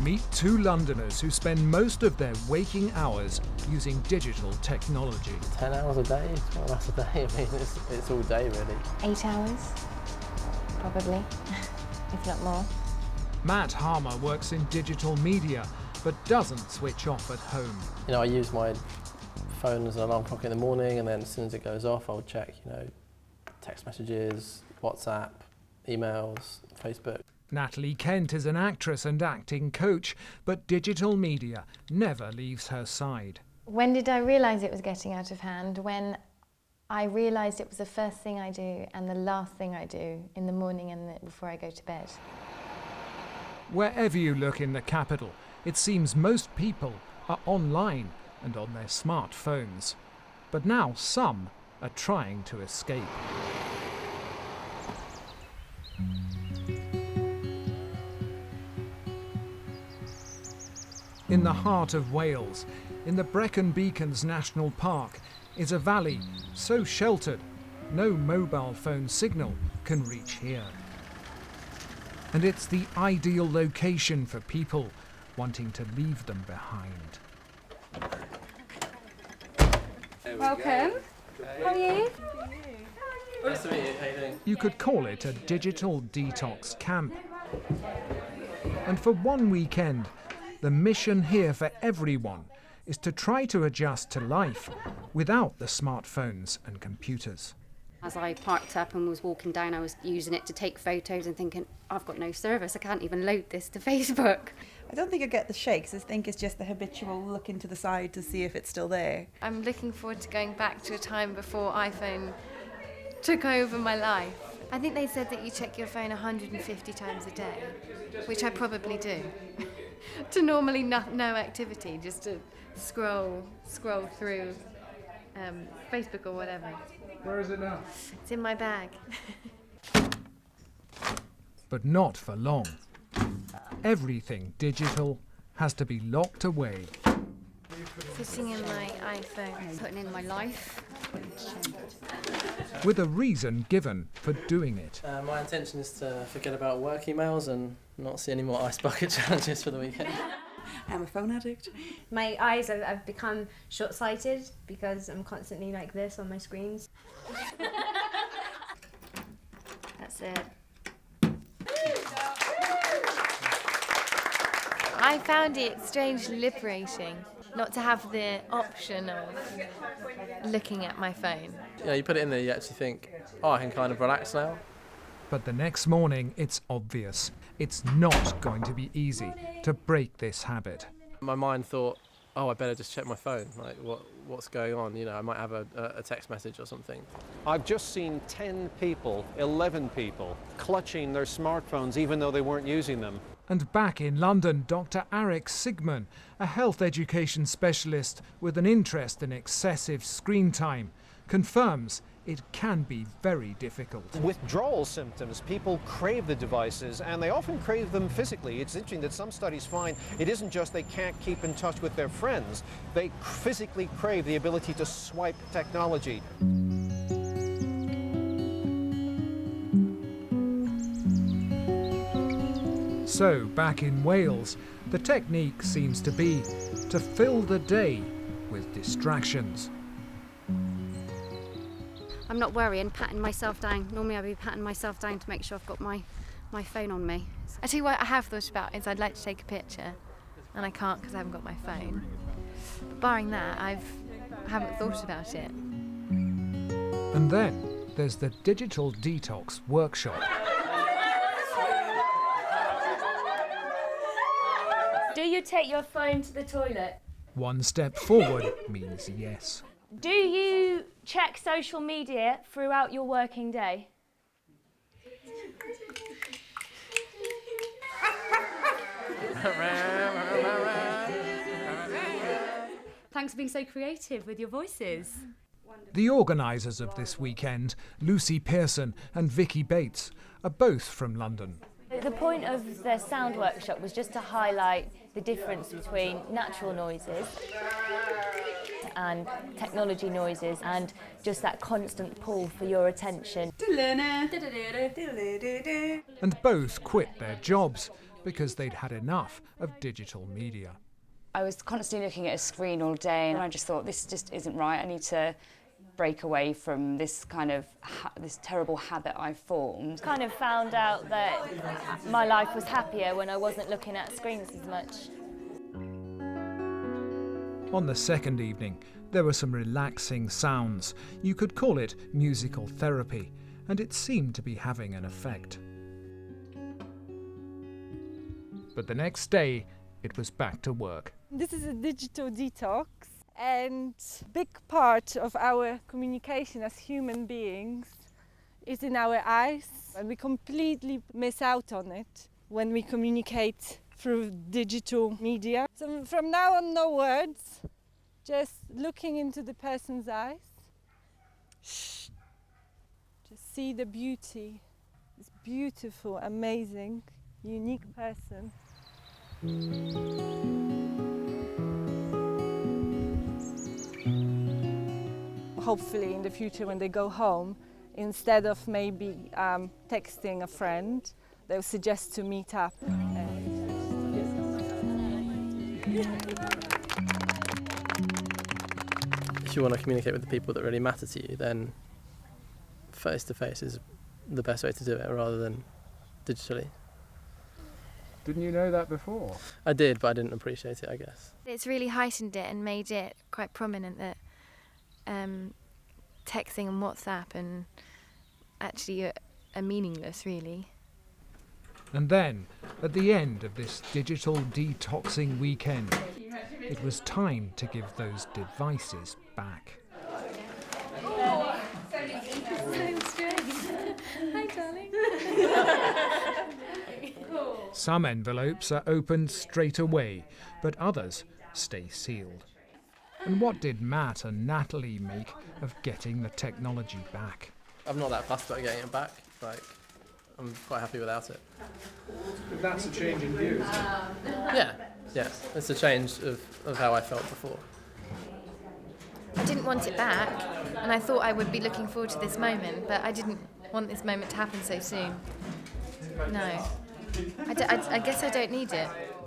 Meet two Londoners who spend most of their waking hours using digital technology. 10 hours a day, 12 hours a day, I mean, it's all day really. 8 hours, probably, if not more. Matt Harmer works in digital media, but doesn't switch off at home. You know, I use my phone as an alarm clock in the morning, and then as soon as it goes off, I'll check, text messages, WhatsApp, emails, Facebook. Natalie Kent is an actress and acting coach, but digital media never leaves her side. When did I realise it was getting out of hand? When I realised it was the first thing I do and the last thing I do in the morning and before I go to bed. Wherever you look in the capital, it seems most people are online and on their smartphones. But now some are trying to escape. In the heart of Wales, in the Brecon Beacons National Park, is a valley so sheltered no mobile phone signal can reach here. And it's the ideal location for people wanting to leave them behind. Welcome. How are you? Nice to meet you. How you doing? You could call it a digital detox camp. And for one weekend, the mission here for everyone is to try to adjust to life without the smartphones and computers. As I parked up and was walking down, I was using it to take photos and thinking, I've got no service, I can't even load this to Facebook. I don't think I get the shakes. I think it's just the habitual looking to the side to see if it's still there. I'm looking forward to going back to a time before iPhone took over my life. I think they said that you check your phone 150 times a day, which I probably do. To normally no activity, just to scroll through Facebook or whatever. Where is it now? It's in my bag. But not for long. Everything digital has to be locked away. Sitting in my iPhone. Putting in my life. With a reason given for doing it. My intention is to forget about work emails and not see any more ice bucket challenges for the weekend. I'm a phone addict. My eyes have become short-sighted because I'm constantly like this on my screens. That's it. I found it strangely liberating not to have the option of looking at my phone. You put it in there, you actually think, oh, I can kind of relax now. But the next morning, it's obvious. It's not going to be easy to break this habit. My mind thought, oh, I better just check my phone. Like, what's going on? I might have a text message or something. I've just seen 10 people, 11 people, clutching their smartphones even though they weren't using them. And back in London, Dr. Arik Sigman, a health education specialist with an interest in excessive screen time, confirms it can be very difficult. Withdrawal symptoms, people crave the devices and they often crave them physically. It's interesting that some studies find it isn't just they can't keep in touch with their friends, they physically crave the ability to swipe technology. So, back in Wales, the technique seems to be to fill the day with distractions. I'm not worrying, patting myself down. Normally I'd be patting myself down to make sure I've got my phone on me. I tell you what I have thought about is I'd like to take a picture, and I can't because I haven't got my phone. But barring that, I haven't thought about it. And then there's the Digital Detox Workshop. Do you take your phone to the toilet? One step forward means yes. Do you check social media throughout your working day? Thanks for being so creative with your voices. The organisers of this weekend, Lucy Pearson and Vicky Bates, are both from London. The point of the sound workshop was just to highlight the difference between natural noises and technology noises and just that constant pull for your attention. And both quit their jobs because they'd had enough of digital media. I was constantly looking at a screen all day, and I just thought, this just isn't right. I need to break away from this kind of this terrible habit I've formed. Kind of found out that my life was happier when I wasn't looking at screens as much. On the second evening, there were some relaxing sounds. You could call it musical therapy, and it seemed to be having an effect. But the next day, it was back to work. This is a digital detox, and a big part of our communication as human beings is in our eyes, and we completely miss out on it when we communicate through digital media. So from now on, no words, just looking into the person's eyes. Shh. Just see the beauty, this beautiful, amazing, unique person. Hopefully in the future when they go home, instead of maybe texting a friend, they'll suggest to meet up. If you want to communicate with the people that really matter to you, then face-to-face is the best way to do it rather than digitally. Didn't you know that before? I did, but I didn't appreciate it, I guess. It's really heightened it and made it quite prominent that texting and WhatsApp and actually are meaningless, really. And then, at the end of this digital detoxing weekend, it was time to give those devices back. Oh, so strange. Hi, darling. Some envelopes are opened straight away, but others stay sealed. And what did Matt and Natalie make of getting the technology back? I'm not that fussed about getting it back. I'm quite happy without it. That's a change in view, isn't it? Yeah, it's a change of how I felt before. I didn't want it back, and I thought I would be looking forward to this moment, but I didn't want this moment to happen so soon. No. I guess I don't need it.